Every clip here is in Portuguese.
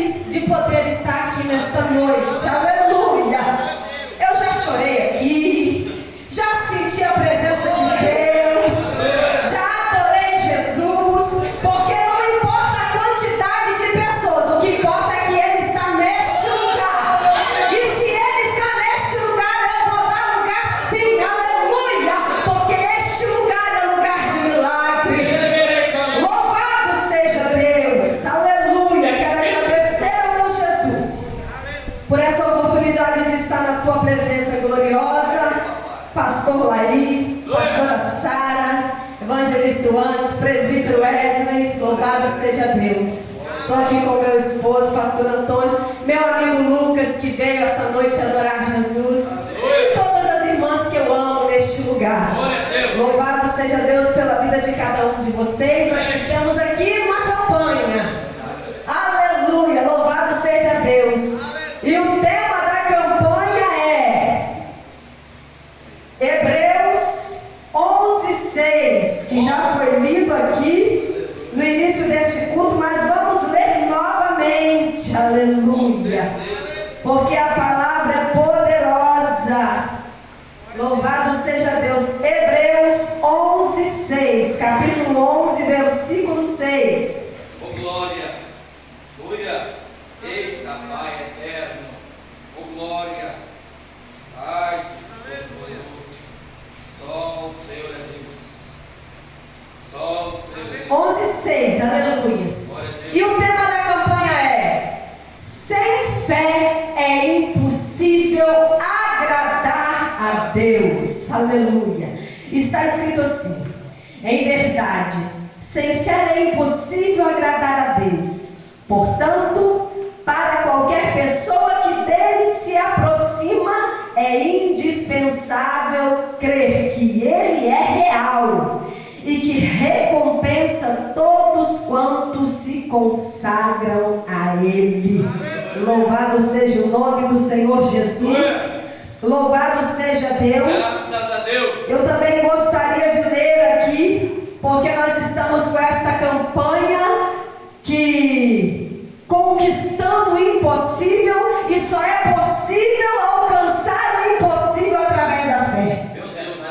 feliz de poder estar aqui nesta noite. Aleluia! Eu já chorei aqui, já senti a presença de Deus, já adorei Jesus, porque não importa a quantidade de pessoas, o que importa é que Ele está neste lugar. E se Ele está neste lugar, eu vou dar lugar sim, aleluia, porque este lugar é lugar de milagre. Louvado seja Deus, aleluia. Quero agradecer ao meu Jesus por essa oportunidade de estar na tua presença gloriosa. Pastor Laí, pastora Sara, evangelista Antes, presbítero Wesley, louvado seja Deus. Estou aqui com meu esposo, pastor Antônio, meu amigo Lucas, que veio essa noite adorar Jesus, e todas as irmãs que eu amo neste lugar. Louvado seja Deus pela vida de cada um de vocês. Nós estamos aqui numa campanha. Aleluia, louvado seja Deus. E o tema da campanha é Hebreus 11:6, que já foi lido aqui no início deste culto, mas vamos ler novamente. Aleluia, porque a palavra é poderosa. Louvado seja Deus. Hebreus 11:6, capítulo 11, versículo 6. Oh glória, aleluia, eita Pai eterno, oh glória, ai Deus, só o Senhor é Deus, só o Senhor é Deus. 11:6, aleluia. E o tema da campanha é: sem fé é impossível agradar a Deus. Aleluia. Está escrito assim: em verdade, sem fé é impossível agradar a Deus. Portanto, para qualquer pessoa que dele se aproxima, é indispensável crer que ele é real e que recompensa todos quantos se consagram a ele. Louvado seja o nome do Senhor Jesus. Louvado seja Deus. Graças a Deus. Eu também gostaria de ler aqui, porque nós estamos com esta campanha que conquistando o impossível, e só é possível alcançar o impossível através da fé.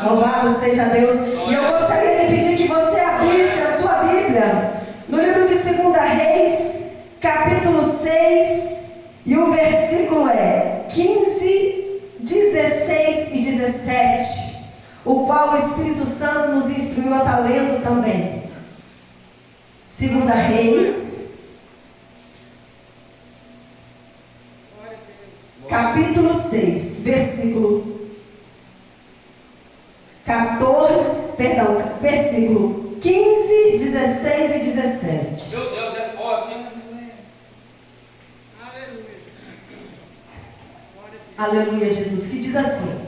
Louvado seja Deus. E eu gostaria de pedir que você abrisse a sua Bíblia no livro de 2 Reis, capítulo 6, e o versículo é 15, 16 e 17, o qual o Espírito Santo nos instruiu a estar lendo também. 2 Reis, capítulo 6, versículo 15, 16 e 17. Meu Deus é forte, hein? Aleluia, Jesus, que diz assim: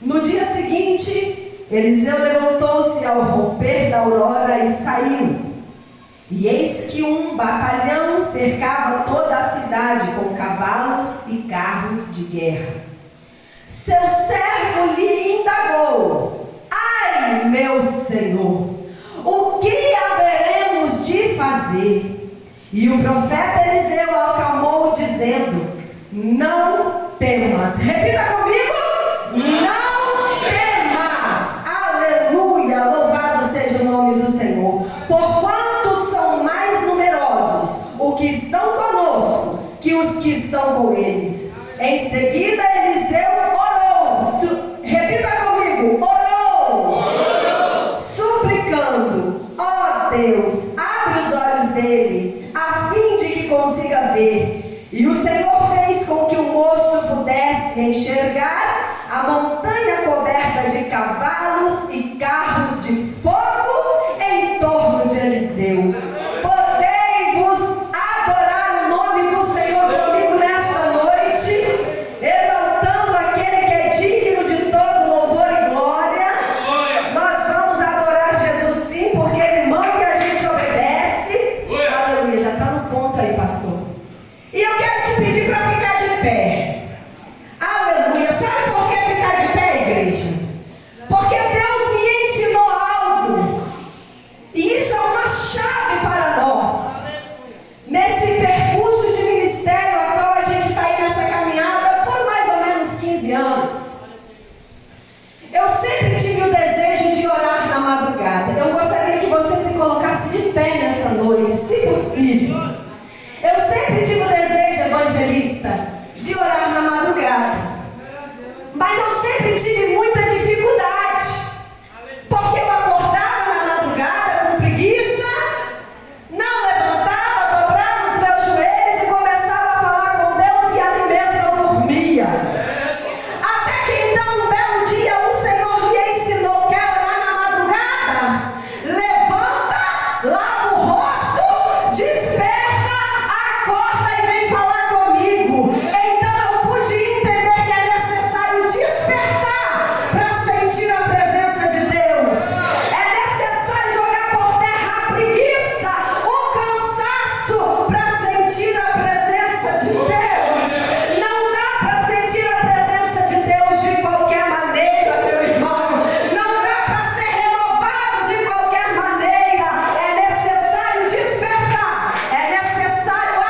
no dia seguinte, Eliseu levantou-se ao romper da aurora e saiu. E eis que um batalhão cercava toda a cidade com cavalos e carros de guerra. Seu servo lhe indagou: ai, meu senhor, o que haveremos de fazer? E o profeta Eliseu acalmou, dizendo: não temas. Repita comigo: não temas. Aleluia, louvado seja o nome do Senhor. Porquanto são mais numerosos os que estão conosco que os que estão com eles. Em seguida Eliseu orou. Repita comigo: orou. Suplicando: ó Deus, abre os olhos dele, a fim de que consiga ver. E o Senhor fez com que o moço pudesse enxergar a montanha coberta de cavalos e carros de fogo em torno de Eliseu. Podei-vos adorar o nome do Senhor comigo nesta noite, exaltando aquele que é digno de todo louvor e glória. Nós vamos adorar Jesus sim, porque Ele manda e a gente obedece. Aleluia, já está no ponto aí, pastor. E eu quero te pedir para ficar de pé. Aleluia. Sabe por que ficar de pé, igreja? Porque Deus me ensinou algo. E isso é uma chave para nós. Nesse percurso possível. Eu sempre tive o desejo, evangelista, de orar na madrugada. Mas eu sempre tive muita dificuldade. Porque eu acordava na madrugada com preguiça, não levantava, dobrava os meus joelhos e começava a falar com Deus e ali mesmo eu dormia. Até que então, um belo dia, o Senhor me ensinou: quer orar na madrugada? Levanta, lava o rosto, desperta, acorda e vem falar comigo. Então eu pude entender que é necessário despertar para sentir a presença de Deus. É necessário jogar por terra a preguiça, o cansaço, para sentir a presença de Deus. Não dá para sentir a presença de Deus de qualquer maneira, meu irmão. Não dá para ser renovado de qualquer maneira. É necessário despertar. É necessário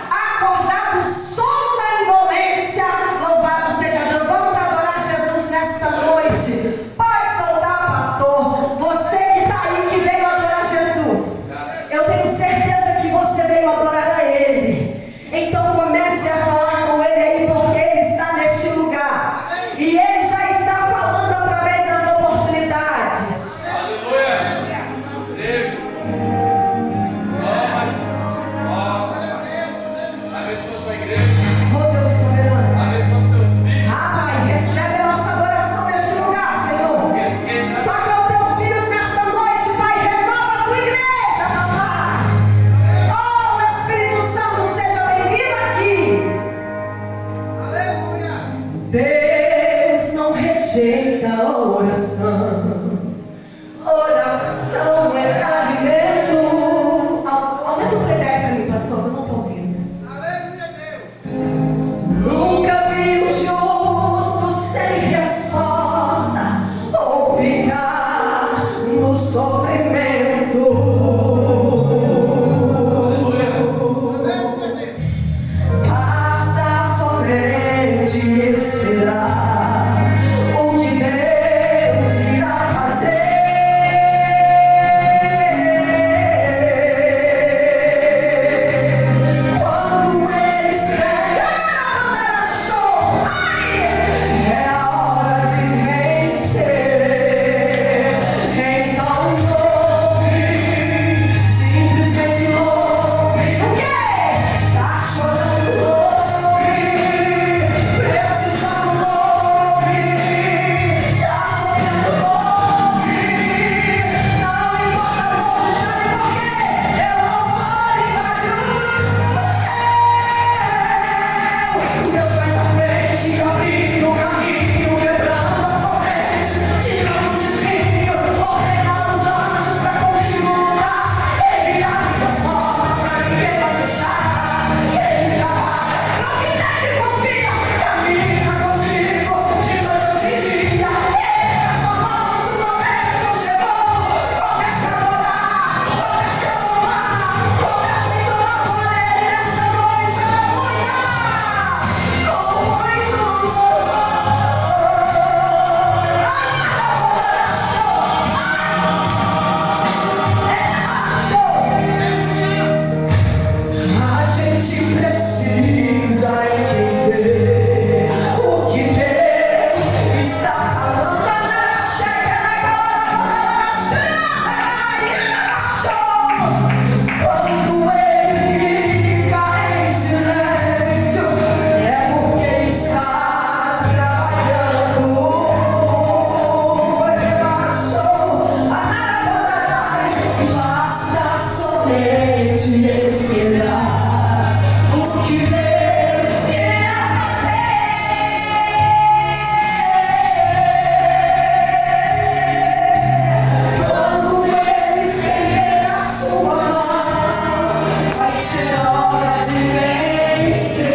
acordar do sono da indolência. Louvado seja Deus. Vamos adorar Jesus nesta noite. Pode soltar, pastor. Você que está aí, que veio adorar Jesus. Eu tenho certeza que você veio adorar a Ele. Então comece a falar com Ele aí, porque Ele está neste lugar. E Ele já está falando através das oportunidades. Aleluia. Deus. Abençoa a tua igreja. Oh Deus soberano. Abençoa os teus filhos. Pai, recebe a nossa adoração neste lugar, Senhor. Toca os teus filhos nessa noite, Pai. Renova a tua igreja, papai. Oh, Espírito Santo, seja bem-vindo aqui. Deus não rejeita a oração. Oração é alimento. Aumenta o playback para mim, pastor. Eu não estou ouvindo. Nunca vi o justo sem resposta ou ficar no sofrimento. Basta somente esperar o que Deus irá fazer. Quando Ele escrever show, é a hora de vencer. Então louve, simplesmente louve. O quê? Tá chorando, louve. Precisando, louve. Tá sofrendo, louve. Não importa, louve. Sabe por quê? Eu não vou invadir o céu. Deus vai na frente, abrindo o caminho, quebrando as correntes, tirando os espinhos, ordenando os anjos pra continuar. Ele abre as portas pra ninguém mais fechar. Ele trabalha pro que nele confia, caminha contigo de noite ou de dia. Ele nas suas mãos o começo chegou. Comece a adorar, comece a louvar, comece a entonar por Ele nesta noite. Aleluia! Com muito louvor. A gente precisa entender o que Deus está falando. Quando Ele fica em silêncio, é porque está trabalhando. Ele baixou a nada, basta somente esperar o que Deus irá fazer. Quando Ele estender a sua mão, vai ser hora de vencer.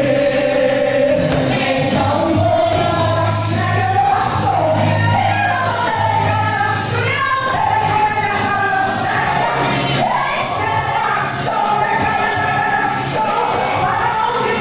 Então louva, chega no baixo. Para onde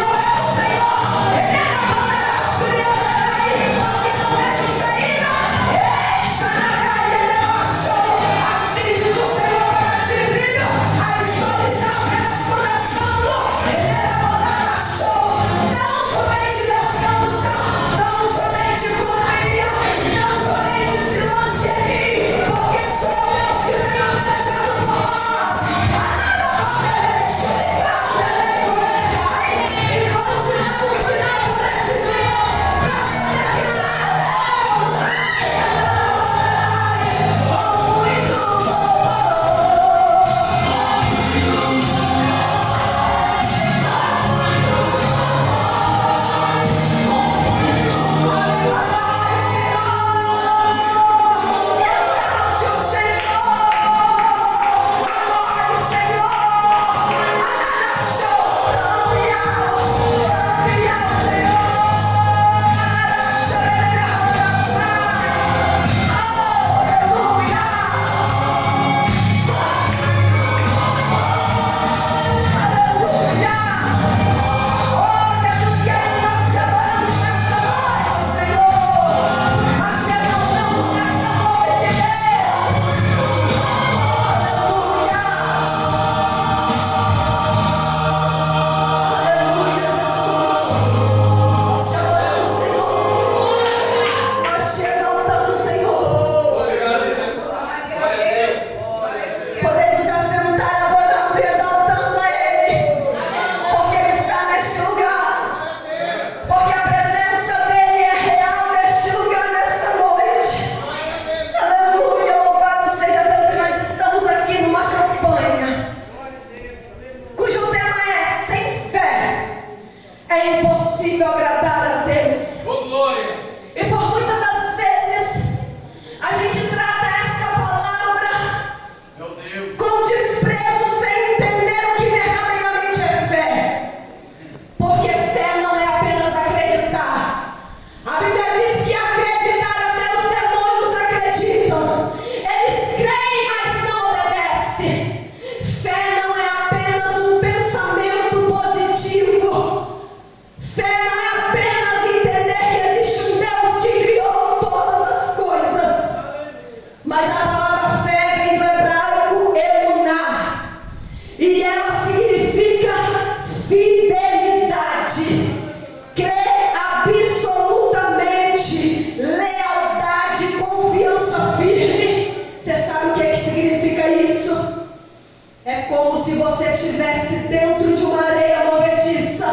dentro de uma areia movediça.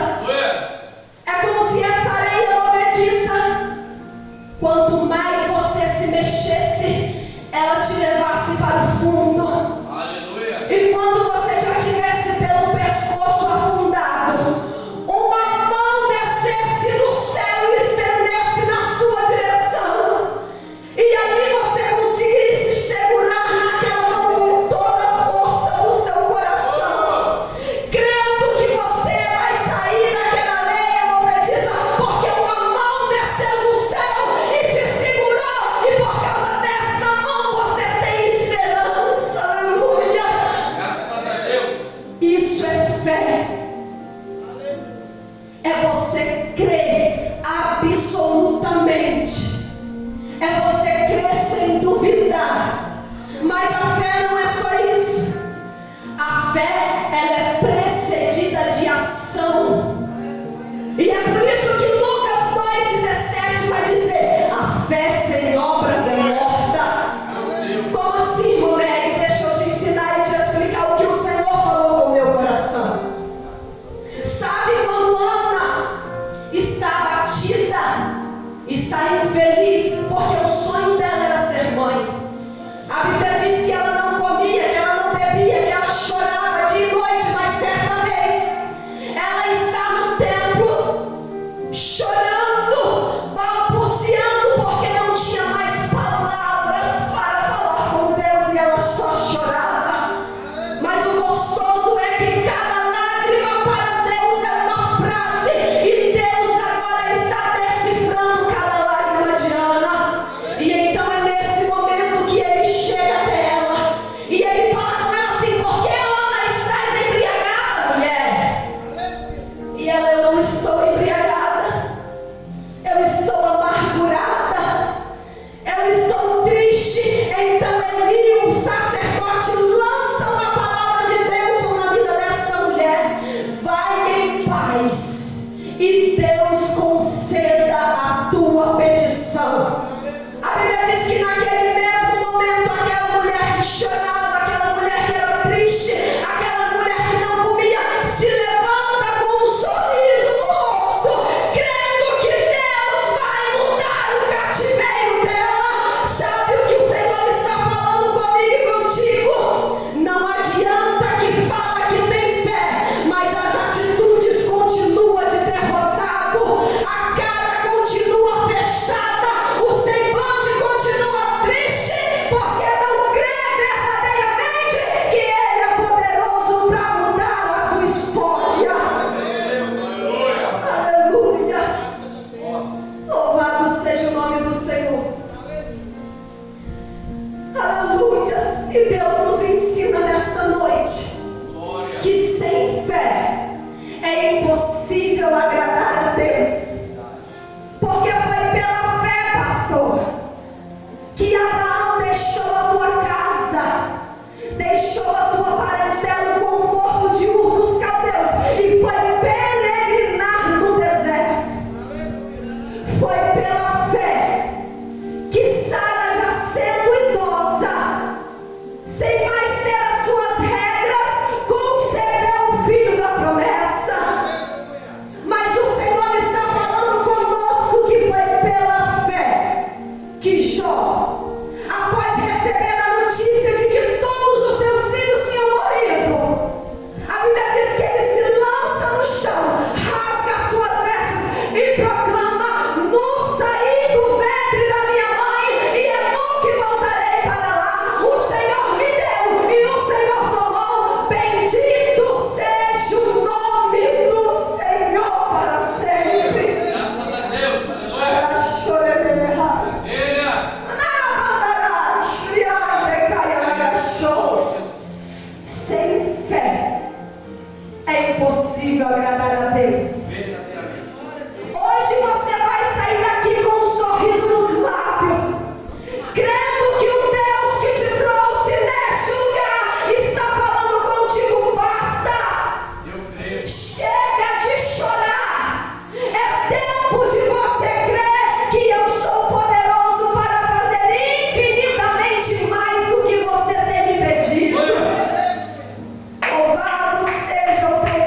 É como se essa areia movediça, quanto mais você se mexesse, ela te levasse para o fundo. E quando você já tivesse pelo pescoço afundado, uma mão descesse do céu e estendesse na sua direção. E ali você conseguisse segurar naquela mão com toda a força do seu coração, crendo que você vai sair daquela areia movediça, porque uma mão desceu do céu e te segurou, e por causa desta mão você tem esperança. Aleluia! Graças a Deus. Isso é fé. É você crer absolutamente. É você crer sem duvidar. Mas a fé não é só isso. A fé, ela é precedida de ação. E é por isso que Lucas 2,17 vai dizer: a fé sem obras é morta. Como assim, irmão Meg? Deixa eu te ensinar e te explicar o que o Senhor falou com o meu coração. Sabe quando Ana está abatida, está infeliz, porque o sonho dela era ser mãe? A Bíblia diz que ela não comia, que ela não bebia, que ela chorava dia e noite, mas certa vez ela está no templo chorando, balbuciando, porque não tinha mais palavras para falar com Deus e ela só chorava. Mas o gostoso é que cada lágrima para Deus é uma frase, e Deus agora está decifrando cada lágrima de Ana. E então é nesse momento que ele chega até ela e ele fala com ela assim: por que, Ana, estás embriagada, mulher? E ela: eu não estou embriagada, eu estou amargurada, eu estou triste. Então Eli, o sacerdote, lança uma palavra de bênção na vida desta mulher: vai em paz e Deus conceda a tua petição. A Bíblia diz que naquele mesmo momento, aquela mulher que chorava, aquela mulher que era triste, aquela mulher que não comia, se levanta com um sorriso no rosto, crendo que Deus vai mudar o cativeiro dela. Sabe o que o Senhor está falando comigo e contigo? Não adianta que fala que tem fé, mas as atitudes continuam de derrotado, a cara continua fechada, o semblante continua triste, porque não crê verdadeiramente que Ele é poderoso para mudar a tua história. Aleluia! Louvado seja o nome do Senhor. Aleluia! E Deus nos ensina nesta noite que sem fé é impossível agradar a Deus. Porque foi pela fé, pastor, que Abraão deixou a tua casa, deixou a tua parentela, o conforto de Ur dos Caldeus, e foi peregrinar no deserto. Foi pela fé que Sara, já sendo idosa, sem mais ter as suas regras, concebeu o filho da promessa. Mas o Senhor está falando conosco que foi pela fé que Jó, após receber a notícia de que todos os seus filhos tinham morrido, a Bíblia diz que ele se lança no chão, rasga as suas vestes e proclama: nu saí do ventre da minha mãe e é nu que voltarei para lá. O Senhor me deu e o Senhor tomou. Bendito seja o nome do Senhor para sempre. Graças a Deus. Aleluia. Para choremenerras. Ele. Sem fé é impossível agradar a Deus. Verdadeiramente. Hoje você vai sair daqui com um sorriso nos lábios, crendo que o Deus que te trouxe neste lugar está falando contigo. Basta! Eu creio. Chega de chorar. É tempo de você crer que eu sou poderoso para fazer infinitamente mais do que você tem me pedido. Louvado seja o teu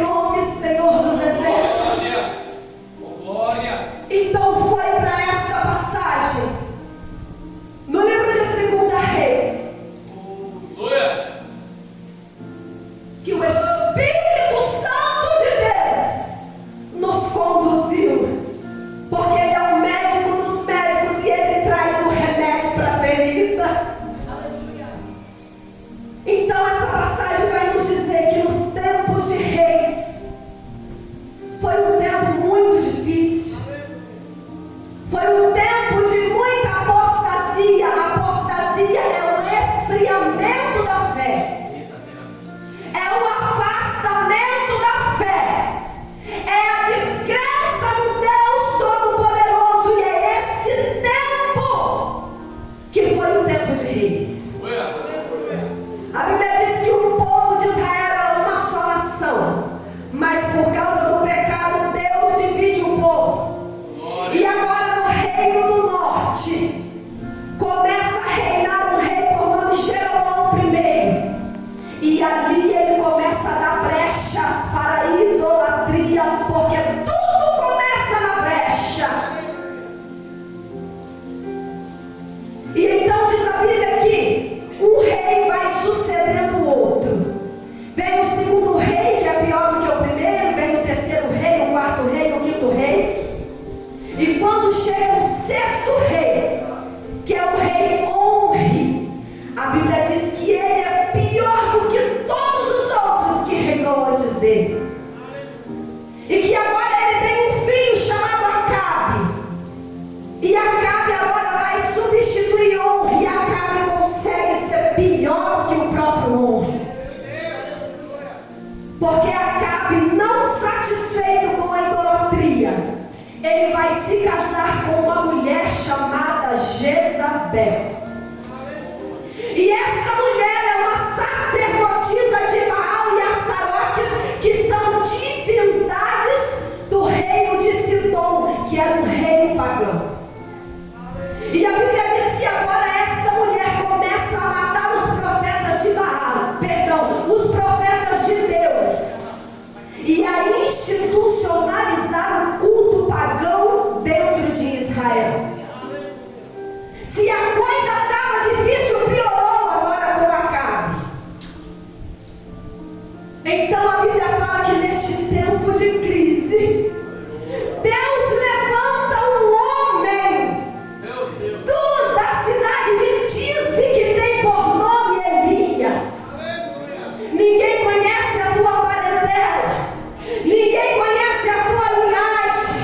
satisfeito com a idolatria, ele vai se casar com uma mulher chamada Jezabel. E essa mulher é uma sacerdotisa de Baal e Astarotes, que são divindades do reino de Sidom, que era um reino pagão. E a Bíblia diz que agora esta mulher começa a matar os profetas de Baal, perdão, os profetas de Deus, e a institucionalizar o culto pagão dentro de Israel. Se a coisa estava difícil, piorou agora com Acabe. Então a Bíblia fala que neste tempo de crise, Deus levanta um homem da cidade de Tisbe, que tem por nome Elias. Ninguém conhece a tua parentela, ninguém conhece a tua linhagem,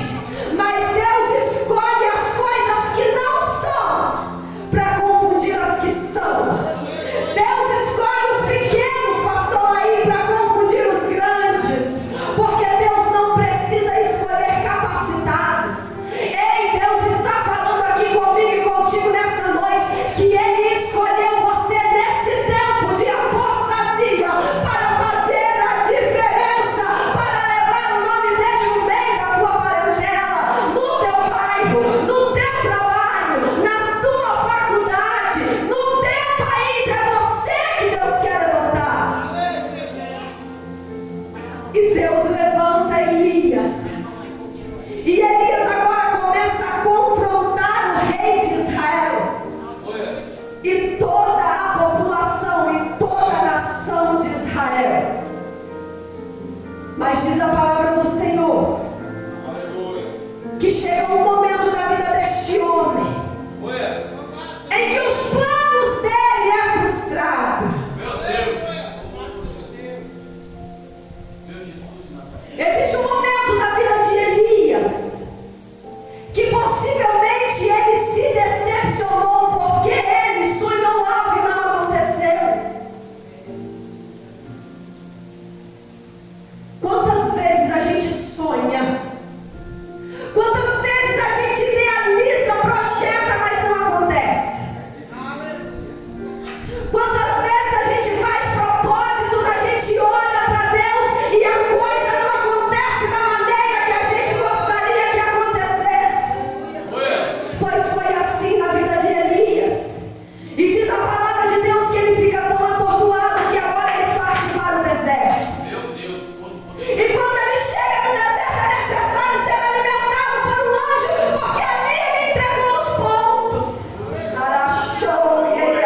mas Deus escolhe as coisas que não são para confundir as que são. Deus escolhe os pequenos, pastor, aí para confundir os grandes, porque Deus não precisa escolher capacitados. Ei, Deus está falando aqui comigo e contigo nessa noite que Ele escolheu você nesse tempo de apostasia para fazer a diferença, para levar o nome dele no meio da tua parentela, no teu bairro, no teu trabalho, na tua faculdade, no teu país. É você que Deus quer levantar. E Deus levanta Elias. E Elias agora começa a confrontar o rei de Israel e toda a população e toda a nação de Israel. Mas diz a palavra do Senhor que chega um momento da vida deste homem em que os planos dele é frustrado. Existe um momento da vida de Elias que possivelmente ele se decepcionou, porque ele sonhou algo e não aconteceu. Quantas vezes a gente sonha? Quantas vezes a gente idealiza, projeta, mas não acontece? Quantas vezes a gente faz propósitos, a gente ora para Deus e a coisa não acontece da maneira que a gente gostaria que acontecesse? Pois foi assim na vida de Elias. E diz a palavra de Deus que ele fica tão atordoado que agora ele parte para o deserto. E quando ele chega no deserto, é necessário ser alimentado por um anjo, porque ali ele entregou os pontos. Arachou, e ele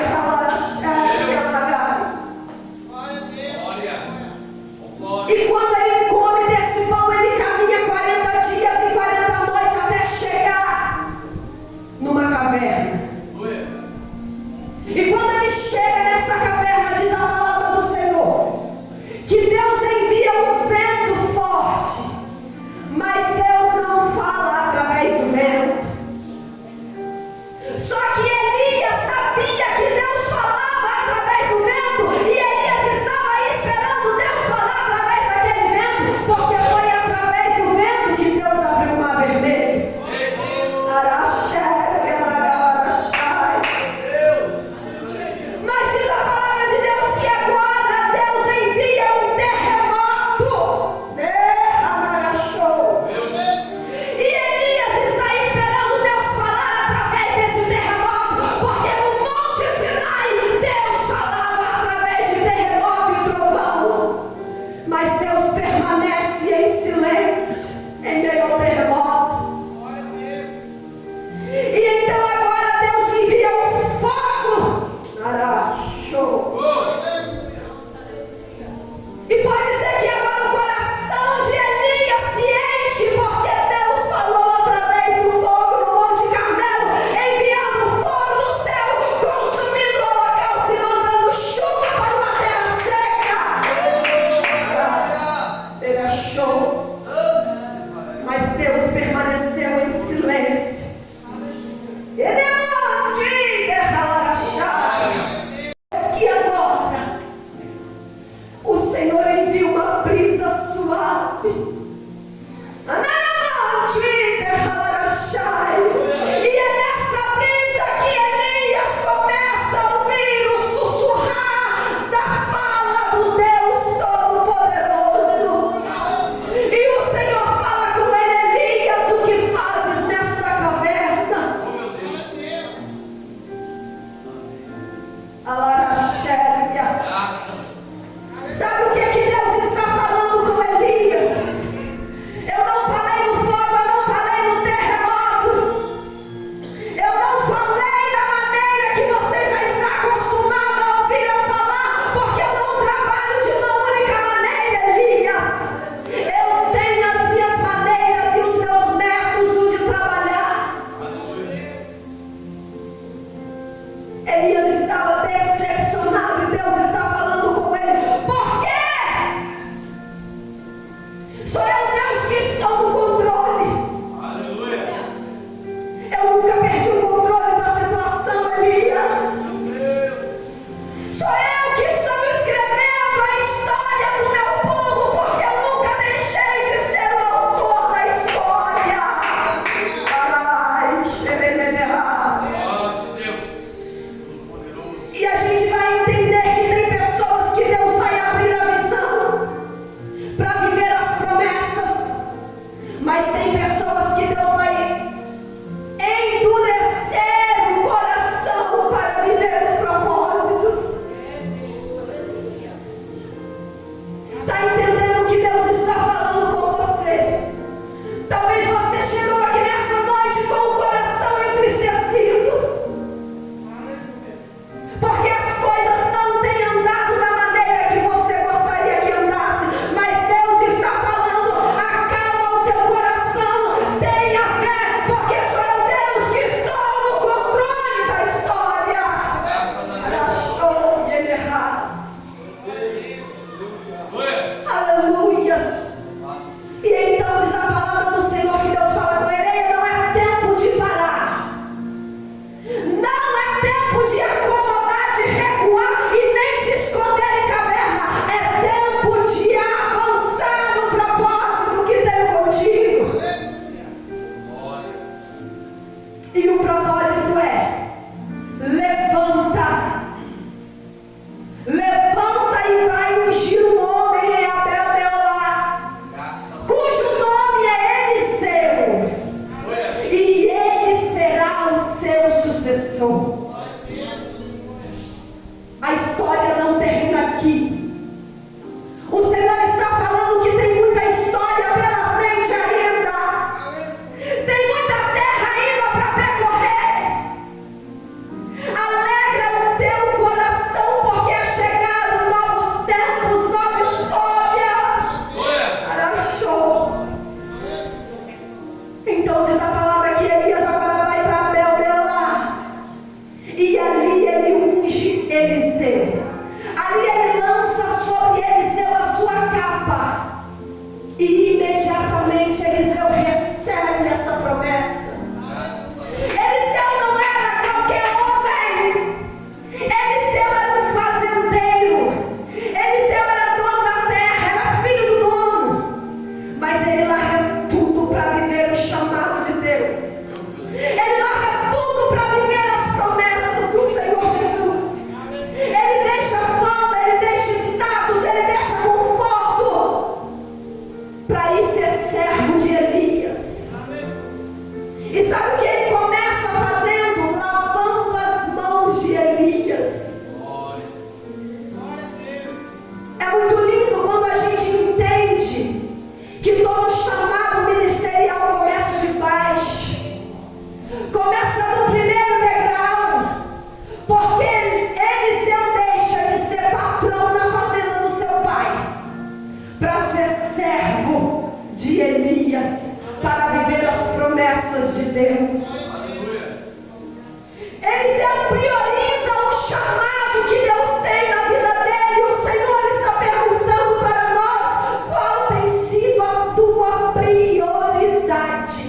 e quando ele come desse pão, ele caminha 40 dias e 40 noites até chegar numa caverna. E quando ele chega nessa caverna, diz a palavra do Senhor que Deus envia um vento forte, mas Deus não fala através do vento. Só que Elias sabia que Deus falava através do vento, e Elias estava esperando Deus falar através daquele vento, porque foi através do vento que Deus abriu o mar vermelho. Mas diz a palavra de Deus que agora Deus envia um terremoto. E Elias está esperando Deus falar através desse terremoto, porque no Monte Sinai Deus falava através de terremoto e trovão. Mas Deus permanece em silêncio em meio ao terremoto. E então agora Deus envia um fogo. Arachou. E pode ser que agora o coração de Elias se enche, porque Deus falou através do fogo no Monte Carmelo, enviando fogo do céu, consumindo o holocausto e mandando chuva para uma terra seca. Ele achou. Mas Deus permaneceu em silêncio. Ele não diga, que agora o Senhor envia uma brisa suave Só é o Deus que está no controle. Aleluia. Eu nunca perdi o controle da situação, Elias. Sou eu que estou escrevendo a história do meu povo, porque eu nunca deixei de ser o autor da história. Ai, xeremenerá. Forte Deus. Todo-Poderoso. E a gente vai entender que tem pessoas que Deus vai abrir a visão para viver as promessas, mas tem pessoas que Deus vai endurecer o coração para viver os propósitos. Está entendendo o que Deus está falando com você? Talvez você chegou aqui nesta noite com o coração entristecido, porque as coisas não têm andado da maneira que você gostaria que andasse. Mas Deus está falando: acalma o teu coração, tenha fé, porque sou eu Deus que estou no controle da história. Graças a Deus. Arachou e emerras. Aleluia. Aleluias. E então diz a palavra do Senhor que Deus fala com ele: não é tempo de parar, não é tempo de acomodar, de recuar e nem se esconder em caverna. É tempo de avançar no propósito que tem contigo. Glória. E o propósito é: levanta, levanta e vai ungir um homem em Abel Meolá, Graças a Deus. cujo nome é Eliseu, Aleluia. e ele será o seu sucessor. A história não termina aqui. O Senhor está falando que tem muita história pela frente ainda. Tem muita terra ainda para percorrer. Alegra o teu coração, porque é chegado novos tempos, nova história. Aleluia. Arachou. Então diz a palavra que Elias agora vai para Abel Meolá, e ali ele unge Eliseu. Ali ele lança sobre Eliseu a sua capa, e imediatamente Eliseu recebe essa promessa. Graças a Deus. Eliseu não era qualquer homem. Eliseu era um fazendeiro. Eliseu era dono da terra, era filho do dono. Mas ele larga tudo para viver o chamado de Deus. Ele larga tudo para viver as promessas do Senhor Jesus. Ele deixa fama, ele deixa status, ele deixa conforto para ir ser servo de Elias. E sabe o que ele começa fazendo? Lavando as mãos de Elias. Glória. É muito lindo quando a gente entende que todo chamado ministerial começa de baixo. Começa no primeiro degrau. Porque Eliseu deixa de ser patrão na fazenda do seu pai para ser servo de Elias, para viver as promessas de Deus. Aleluia. Eliseu prioriza o chamado que Deus tem na vida dele. E o Senhor está perguntando para nós: qual tem sido a tua prioridade?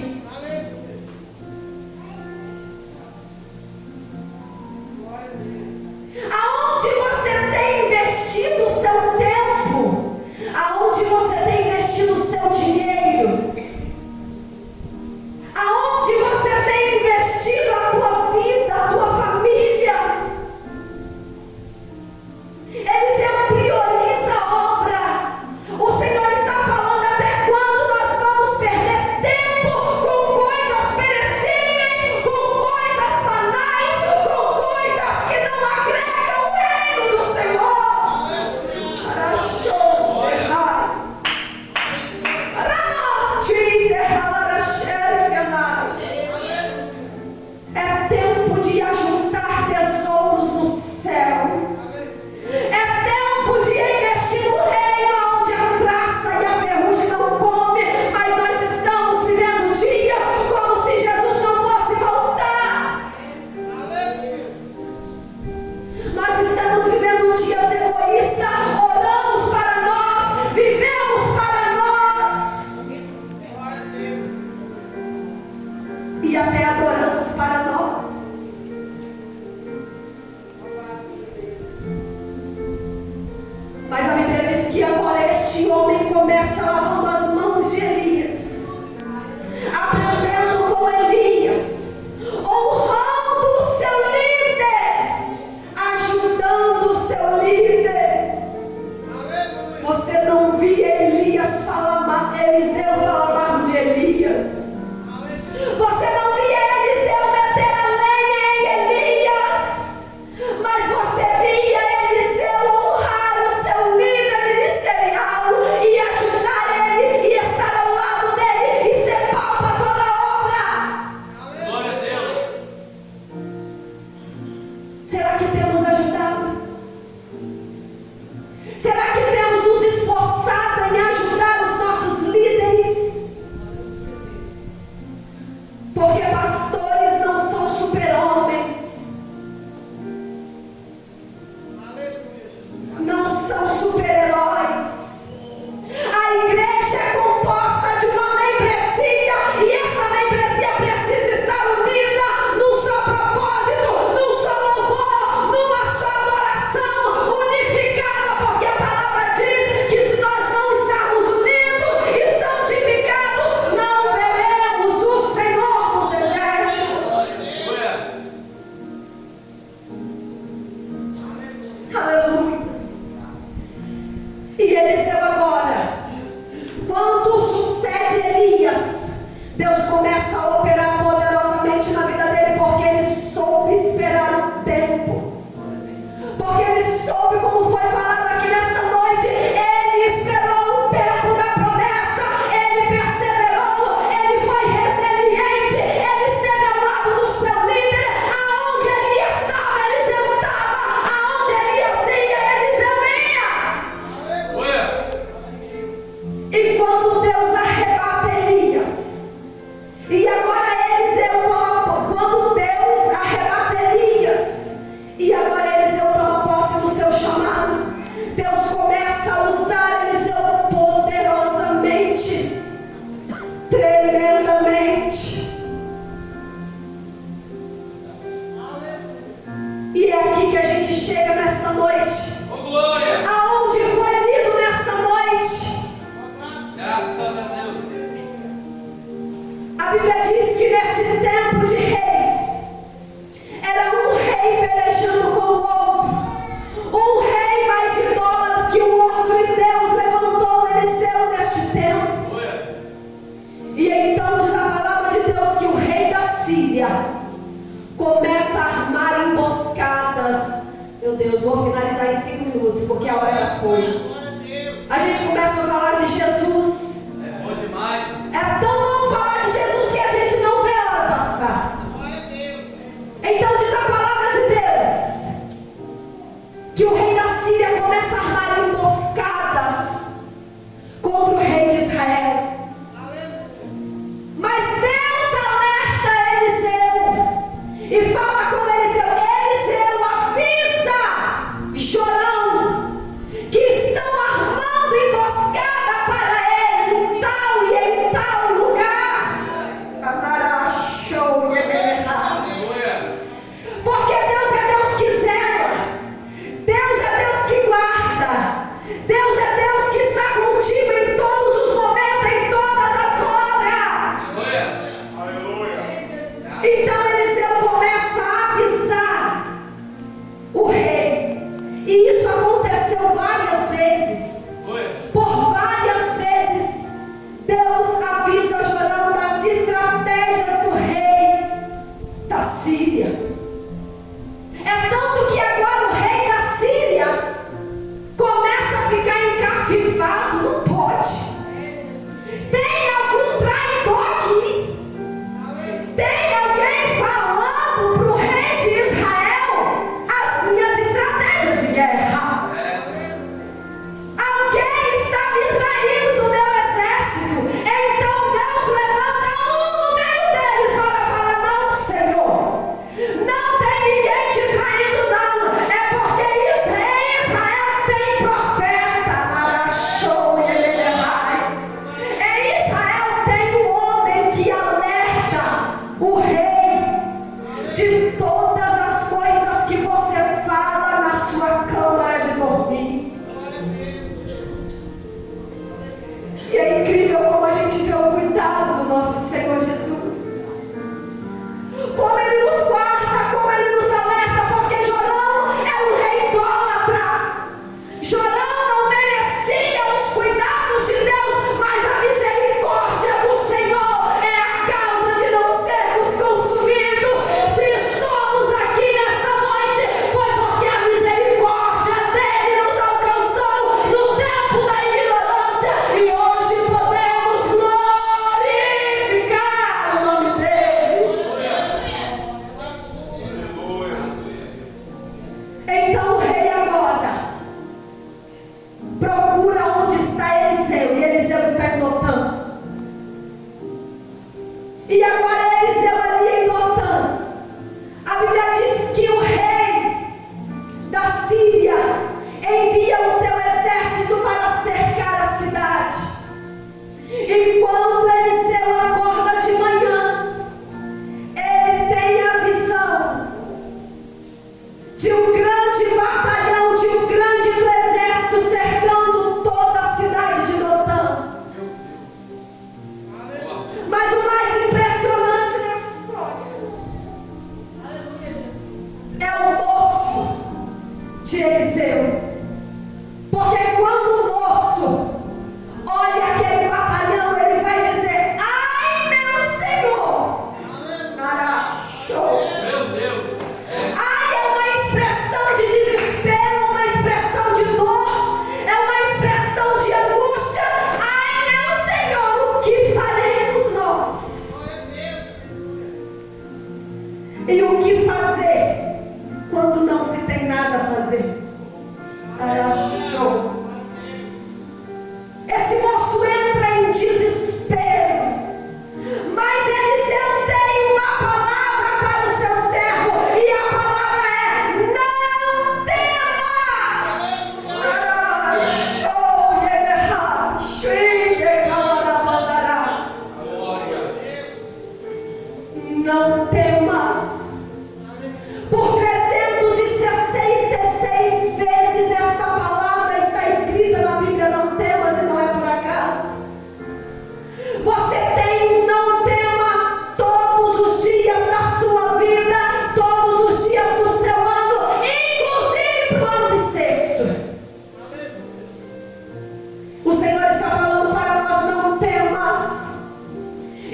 Aonde você tem investido o seu tempo? Aonde você tem investido o seu dinheiro? Aonde você tem investido E quando Deus arrebata Elias, e agora Eliseu toma, quando Deus arrebata Elias, e agora Eliseu toma posse do seu chamado, Deus começa a usar Eliseu poderosamente, tremendamente. E é aqui que a gente chega nesta noite. Oh, glória! Aonde foi lido nesta noite? Graças a Deus. A Bíblia diz que nesse tempo de reis, era um rei pelejando com o outro. Um rei mais idólatra que o outro, e Deus levantou Eliseu neste tempo. Glória! E então diz a palavra de Deus que o rei da Síria começa a armar emboscadas. Meu Deus, vou finalizar em 5 minutos, porque a hora já foi. A gente começa a falar de Jesus. É bom demais. É tão bom falar de Jesus que a gente não vê a hora passar. Então diz a palavra de Deus que o rei da Síria começa a armar emboscadas contra o rei de Israel. Mas Deus alerta Eliseu e fala com Eliseu: Eliseu, avisa Jorão que estão armando emboscada para ele em tal e em tal lugar. Amarachou e emerá. Glória! Porque Deus é Deus que zela, Deus é Deus que guarda, Deus é Deus que está contigo em todos os momentos, em todas as horas. Glória! Então Eliseu começa a avisar o rei, e isso aconteceu várias vezes. Glória! Por várias vezes Deus avisa Jorão das estratégias do rei da Síria. É tanto que agora o rei da Síria começa a ficar encafifado. Não pode. Tem algum traidor aqui. Tem alguém falando para o rei de Israel as minhas estratégias de guerra. Alguém está me traindo do meu exército. Então Deus levanta um no meio deles para falar: não, Senhor, não tem ninguém te traindo, não. É porque em Israel tem profeta. Marachou e Emerai. Em Israel tem um homem que alerta o rei de todas as coisas que você fala na sua câmara de dormir. E é incrível como a gente vê o cuidado do nosso Senhor Jesus. Como Ele nos guarda, como Ele nos alerta, porque Jorão é um rei idólatra. Jorão não merecia os cuidados de Deus, mas a misericórdia do Senhor é a causa de não sermos consumidos. Se estamos aqui nesta noite, foi porque a misericórdia dele nos alcançou no tempo da ignorância, e hoje podemos glorificar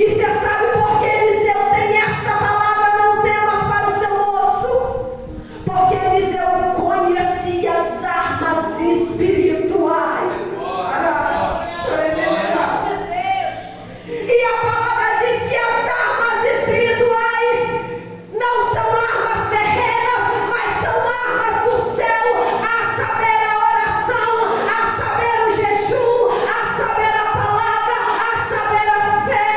E você sabe por que Eliseu tem esta palavra, não temas, para o seu moço? Porque Eliseu conhecia as armas espirituais. E a palavra diz que as armas espirituais não são armas terrenas, mas são armas do céu, a saber a oração, a saber o jejum, a saber a palavra, a saber a fé.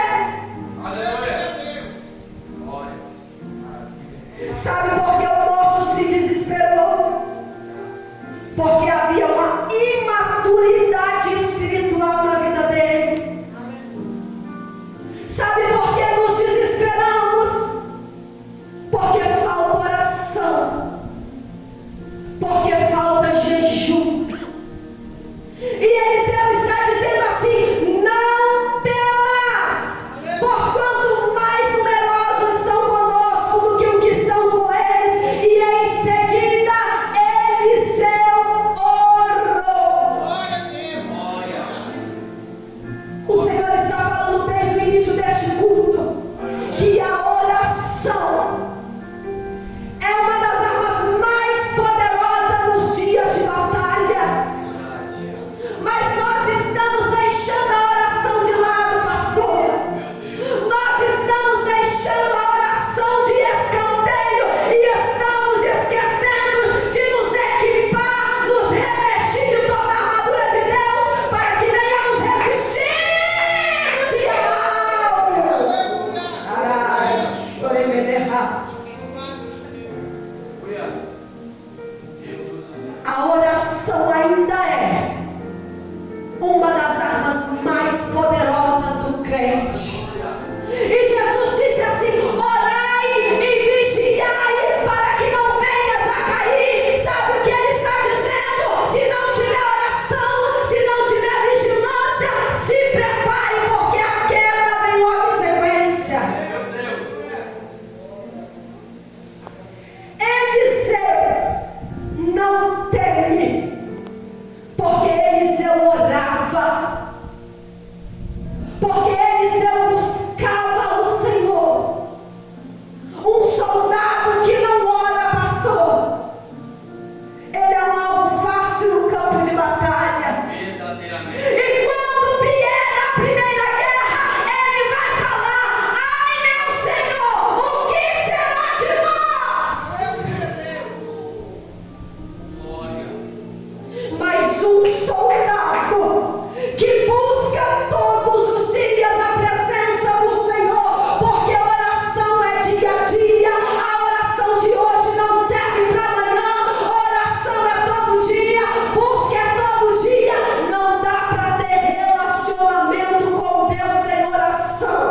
Sabe por que o moço se desesperou? Porque havia uma imaturidade espiritual na vida dele. Sabe por que nos desesperamos? Porque falta oração, porque falta jejum. E Eliseu está dizendo assim: não temas, porquanto mais numerosos estão conosco do que o que estão com eles. E em seguida Eliseu orou. O Senhor está falando desde o início deste culto que a oração é uma das armas mais poderosas nos dias de batalha. Mas nós estamos deixando a oração de lado, pastor. Nós estamos deixando a oração de escanteio e estamos esquecendo de nos equipar, nos revestir de toda a armadura de Deus para que venhamos resistir no dia mau. Arai, choremenerras. A oração ainda é uma das armas mais poderosas do crente. E Jesus disse assim: orai e vigiai para que não venhas a cair. Sabe o que ele está dizendo? Se não tiver oração, se não tiver vigilância, se prepare, porque a queda vem logo em sequência. Eliseu não teme, porque Eliseu orava, porque Eliseu buscava o Senhor. Um soldado que não ora, pastor, ele é um alvo fácil no campo de batalha. Verdadeiramente. E quando vier a primeira guerra, ele vai falar: ai meu Senhor, o que será de nós? Glória. Mas um soldado que busca todos os dias a presença do Senhor, porque a oração é dia a dia, a oração de hoje não serve para amanhã, a oração é todo dia, busca é todo dia. Não dá para ter relacionamento com Deus sem oração.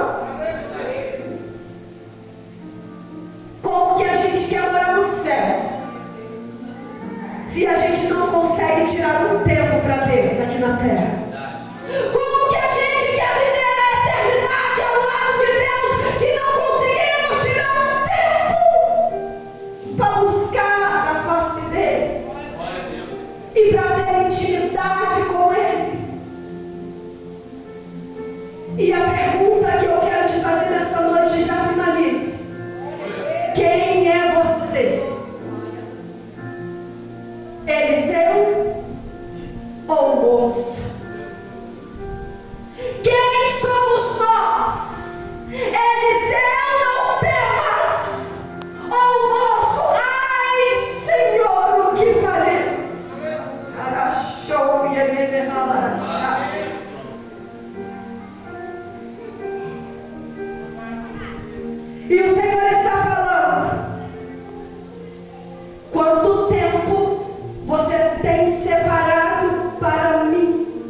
Como que a gente quer morar no céu se a gente não consegue tirar um tempo para Deus aqui na terra? Como que a gente quer viver a eternidade ao lado de Deus se não conseguimos tirar um tempo para buscar a face dele Glória a Deus. e para ter intimidade com ele? E a pergunta que eu quero te fazer nessa noite, já finalizo: quem é você? Eliseu ou moço? Quem somos nós? Eliseu, não temas, ou moço, ai Senhor, o que faremos? Arachou e emenemalachá. E o Senhor está falando: quanto tempo você tem separado para mim?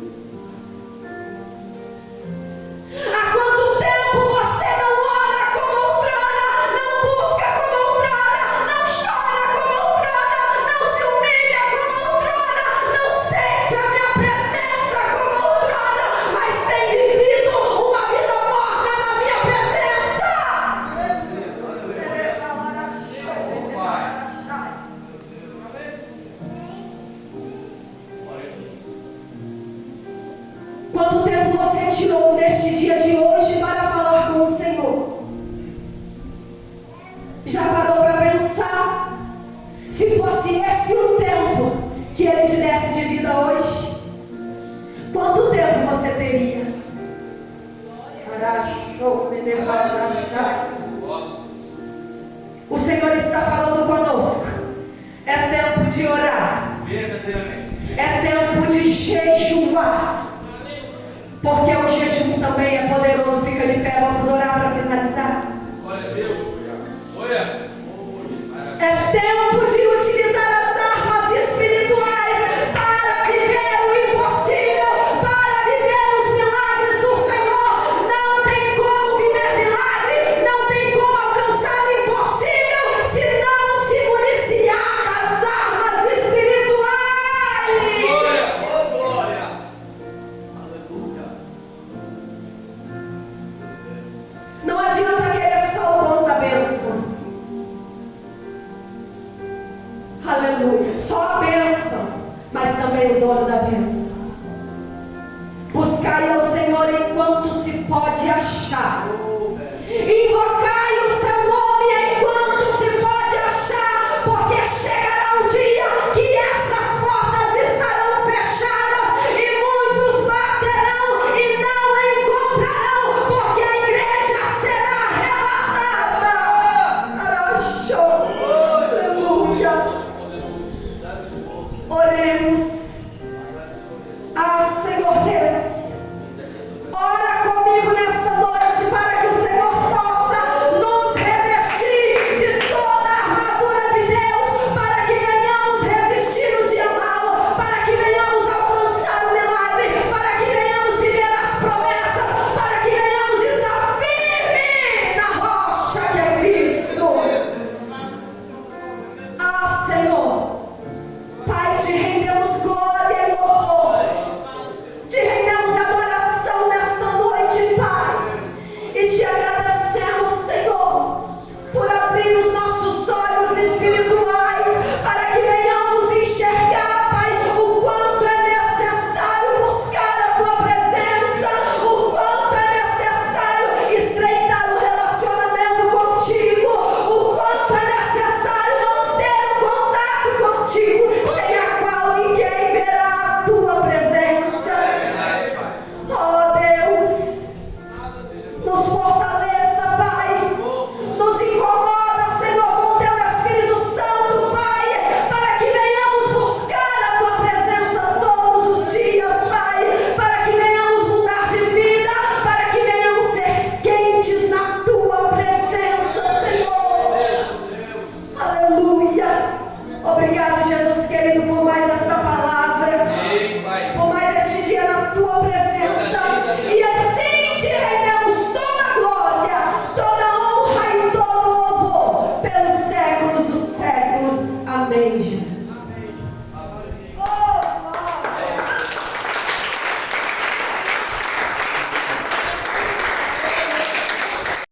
O Senhor está falando conosco. É tempo de orar. Verdadeiramente. É tempo de jejuar. Porque o jejum também é poderoso. Fica de pé, vamos orar para finalizar. Glória a Deus. Olha. É tempo de utilizar as armas espirituais para viver o impossível, para viver os milagres do Senhor. Não tem como viver milagre, não tem como alcançar o impossível se não se municiar das armas espirituais. Glória. Aleluia. Não adianta querer só o dom da bênção. Aleluia. Só a bênção, mas também o dono da bênção. Buscai ao Senhor enquanto se pode achar.